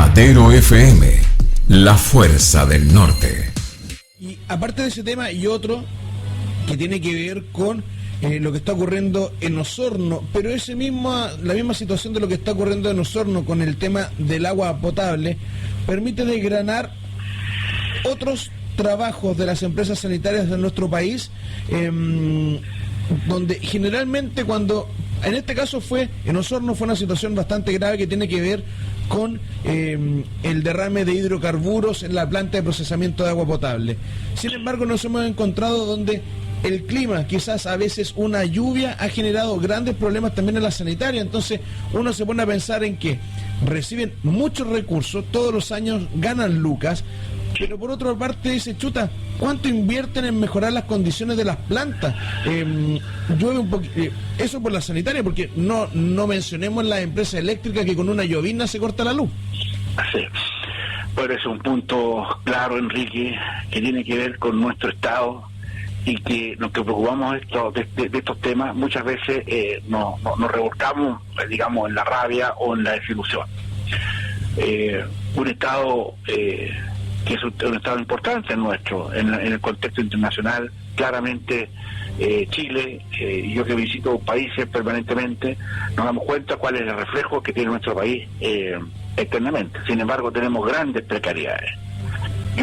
Matero FM, la fuerza del norte. Y aparte de ese tema y otro que tiene que ver con lo que está ocurriendo en Osorno, pero la misma situación de lo que está ocurriendo en Osorno con el tema del agua potable permite desgranar otros trabajos de las empresas sanitarias de nuestro país, donde generalmente en este caso en Osorno fue una situación bastante grave que tiene que ver con el derrame de hidrocarburos en la planta de procesamiento de agua potable. Sin embargo, nos hemos encontrado donde el clima, quizás a veces una lluvia, ha generado grandes problemas también en la sanitaria. Entonces uno se pone a pensar en que reciben muchos recursos, todos los años ganan lucas, pero por otra parte dice, chuta, ¿cuánto invierten en mejorar las condiciones de las plantas? Llueve un poquito, eso por la sanitaria, porque no mencionemos las empresas eléctricas que con una llovizna se corta la luz. Sí. Bueno, es un punto claro, Enrique, que tiene que ver con nuestro Estado, y que nos preocupamos de estos temas muchas veces nos revolcamos, digamos, en la rabia o en la desilusión. Un Estado que es un Estado importante nuestro en el contexto internacional, claramente Chile, yo que visito países permanentemente, nos damos cuenta cuál es el reflejo que tiene nuestro país externamente. Sin embargo, tenemos grandes precariedades. Y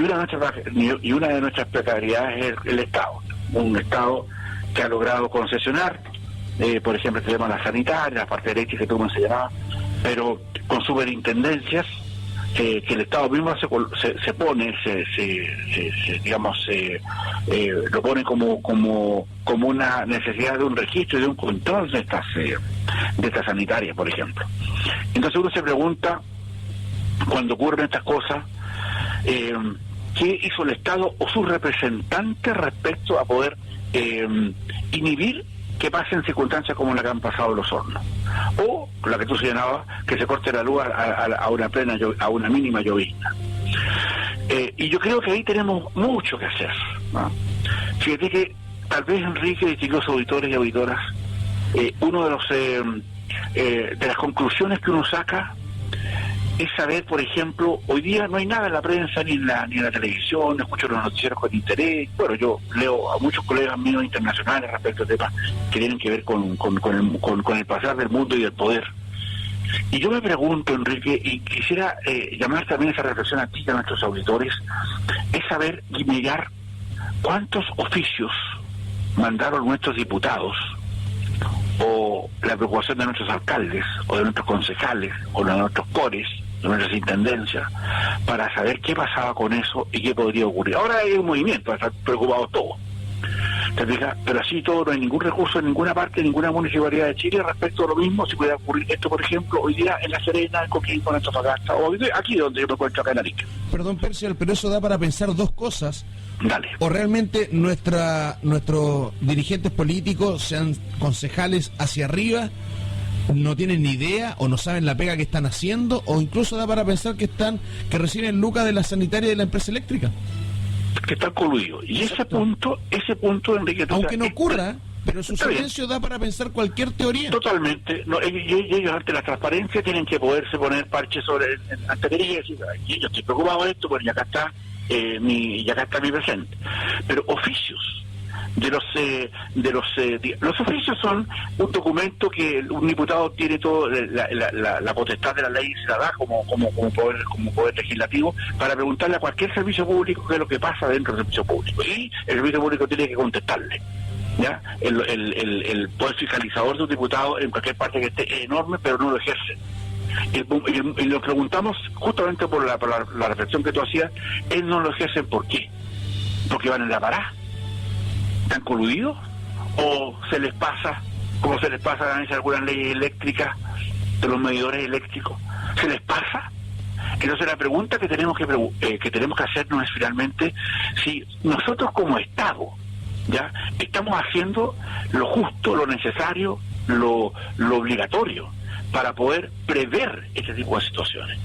una de nuestras precariedades es el Estado. Un Estado que ha logrado concesionar, por ejemplo, tenemos la sanitaria, la parte eléctrica, como se llamaba, pero con superintendencias que el Estado mismo se pone, lo pone como una necesidad de un registro y de un control de estas sanitarias, por ejemplo. Entonces uno se pregunta, cuando ocurren estas cosas, ¿qué hizo el Estado o sus representantes respecto a poder inhibir que pasen circunstancias como la que han pasado en los hornos? O la que tú señalabas, que se corte la luz a una mínima llovizna. Y yo creo que ahí tenemos mucho que hacer, ¿no? Fíjate que tal vez, Enrique, distinguidos auditores y auditoras, uno de las conclusiones que uno saca es saber, por ejemplo, hoy día no hay nada en la prensa ni en la televisión, no escucho los noticieros con interés. Bueno, yo leo a muchos colegas míos internacionales respecto a temas que tienen que ver con el pasar del mundo y del poder. Y yo me pregunto, Enrique, y quisiera llamar también esa reflexión a ti y a nuestros auditores, es saber y mirar cuántos oficios mandaron nuestros diputados, o la preocupación de nuestros alcaldes, o de nuestros concejales, o de nuestros cores, de nuestras intendencias, para saber qué pasaba con eso y qué podría ocurrir. Ahora hay un movimiento, están preocupados todos. ¿Te fijas? Pero así todo, no hay ningún recurso en ninguna parte, en ninguna municipalidad de Chile respecto a lo mismo. Si puede ocurrir esto, por ejemplo, hoy día en La Serena, en Coquimbo, en Antofagasta, o aquí donde yo me encuentro, acá en Arica. Perdón, Percial, pero eso da para pensar dos cosas. Dale. O realmente nuestros dirigentes políticos, sean concejales hacia arriba, no tienen ni idea o no saben la pega que están haciendo, o incluso da para pensar que reciben lucas de la sanitaria y de la empresa eléctrica. Que están coludidos. Y exacto. ese punto, Enrique... Aunque no ocurra, pero su silencio da para pensar cualquier teoría. Totalmente. No, ellos ante la transparencia tienen que poderse poner parches sobre la teoría y decir, yo estoy preocupado de esto, pues ya acá está mi presente. Pero oficios los oficios son un documento que un diputado tiene todo la potestad de la ley, se la da como poder legislativo para preguntarle a cualquier servicio público qué es lo que pasa dentro del servicio público, y el servicio público tiene que contestarle. ¿Ya? El poder fiscalizador de un diputado en cualquier parte que esté es enorme, pero no lo ejerce. Y lo preguntamos justamente por la reflexión que tú hacías, él no lo ejercen. ¿Por qué? Porque van en la parada. ¿Están coludidos? ¿O se les pasa, como se les pasa a algunas leyes eléctricas, de los medidores eléctricos? ¿Se les pasa? Entonces la pregunta que tenemos que hacernos es finalmente si nosotros como Estado ya estamos haciendo lo justo, lo necesario, lo obligatorio para poder prever este tipo de situaciones.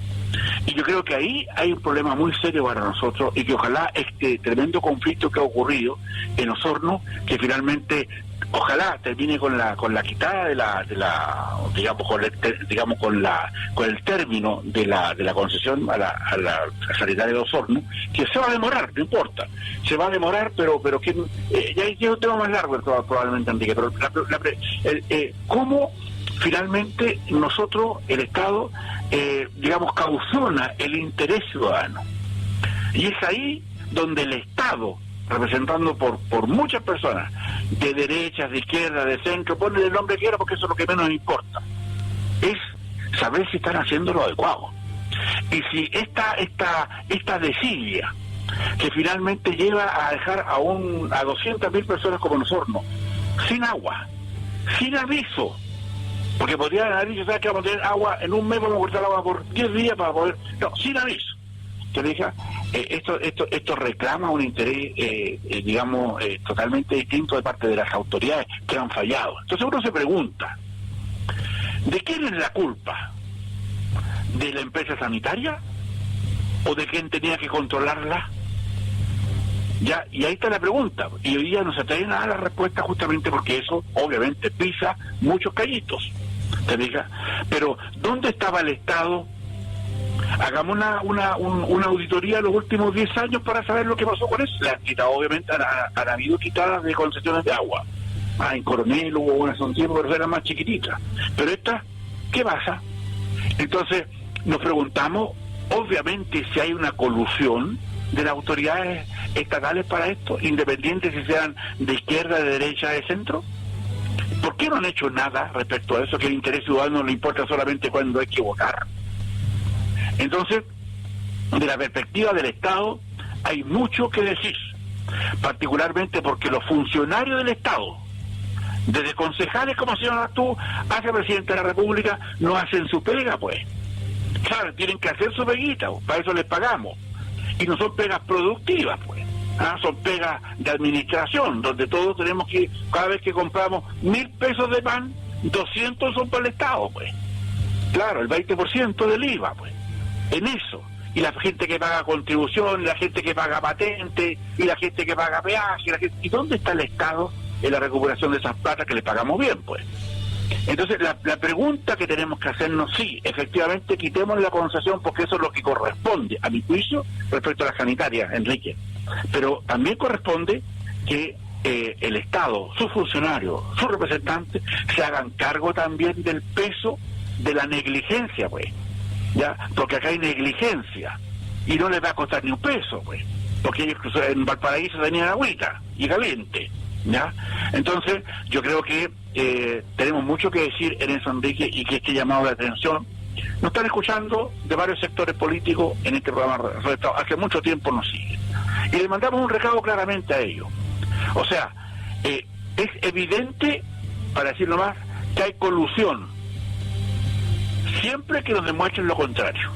Y yo creo que ahí hay un problema muy serio para nosotros, y que ojalá este tremendo conflicto que ha ocurrido en Osorno, que finalmente ojalá termine con la quitada de la con el término de la concesión a la sanitaria de Osorno, que se va a demorar, no importa, se va a demorar, pero que ya es un tema más largo probablemente, Enrique, pero cómo finalmente nosotros, el Estado, cauzona el interés ciudadano, y es ahí donde el Estado, representando por muchas personas, de derechas, de izquierda, de centro, ponle el nombre que quiera, porque eso es lo que menos importa, es saber si están haciendo lo adecuado. Y si esta desidia que finalmente lleva a dejar a 200.000 personas como nosotros, sin agua, sin aviso, porque podrían haber dicho, ¿sabes que vamos a tener agua en un mes, vamos a cortar el agua por 10 días para poder? No, sin aviso. ¿Te fijas? Esto reclama un interés, totalmente distinto de parte de las autoridades que han fallado. Entonces uno se pregunta, ¿de quién es la culpa? ¿De la empresa sanitaria? ¿O de quién tenía que controlarla? Ya, y ahí está la pregunta. Y hoy día no se atreven a dar la respuesta, justamente porque eso, obviamente, pisa muchos callitos. ¿Te fijas? Pero, ¿dónde estaba el Estado? Hagamos una auditoría de los últimos 10 años para saber lo que pasó con eso. Le han quitado, obviamente, han habido quitadas de concesiones de agua. En Coronel hubo una hace un tiempo, pero eran más chiquititas. Pero esta, ¿qué pasa? Entonces, nos preguntamos, obviamente, si hay una colusión de las autoridades estatales para esto, independientes si sean de izquierda, de derecha, de centro. ¿Por qué no han hecho nada respecto a eso, que el interés ciudadano le importa solamente cuando hay que votar? Entonces, de la perspectiva del Estado, hay mucho que decir, particularmente porque los funcionarios del Estado, desde concejales como señora tú, hacia presidente de la República, no hacen su pega, pues. Claro, tienen que hacer su peguita, para eso les pagamos. Y no son pegas productivas, pues. Son pegas de administración, donde todos tenemos que, cada vez que compramos 1.000 pesos de pan, 200 son para el Estado, pues. Claro, el 20% del IVA, pues. En eso. Y la gente que paga contribución, la gente que paga patente, y la gente que paga peaje, ¿y dónde está el Estado en la recuperación de esas platas que le pagamos bien, pues? Entonces, la pregunta que tenemos que hacernos, sí, efectivamente, quitemos la concesión porque eso es lo que corresponde, a mi juicio, respecto a la sanitaria, Enrique. Pero también corresponde que el Estado, sus funcionarios, sus representantes, se hagan cargo también del peso de la negligencia, pues. ¿Ya? Porque acá hay negligencia y no les va a costar ni un peso, pues, porque ellos en Valparaíso tenían agüita y caliente, ¿ya? Entonces yo creo que tenemos mucho que decir en eso, Enrique, y que este llamado de atención nos están escuchando de varios sectores políticos en este programa. Hace mucho tiempo nos siguen y le mandamos un recado claramente a ellos. O sea, es evidente, para decirlo más, que hay colusión siempre que nos demuestren lo contrario.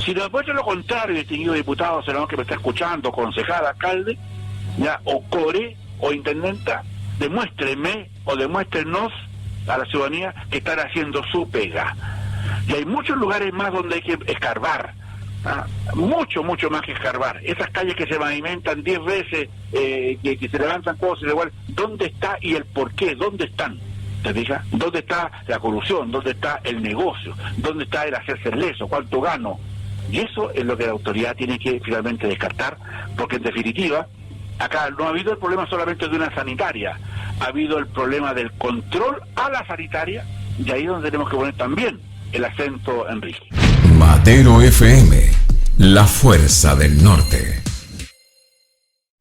Si nos demuestran lo contrario, distinguido diputado, senador que me está escuchando, concejal, alcalde, ya, o core, o intendenta, demuéstrenme o demuéstrenos a la ciudadanía que están haciendo su pega. Y hay muchos lugares más donde hay que escarbar, mucho más que escarbar. Esas calles que se pavimentan 10 veces, que se levantan cosas igual, ¿dónde está y el por qué? ¿Dónde están? ¿Te fijas? ¿Dónde está la corrupción? ¿Dónde está el negocio? ¿Dónde está el hacerse leso? ¿Cuánto gano? Y eso es lo que la autoridad tiene que finalmente descartar, porque en definitiva, acá no ha habido el problema solamente de una sanitaria, ha habido el problema del control a la sanitaria, y ahí es donde tenemos que poner también el acento, Enrique. Matero FM, la fuerza del norte.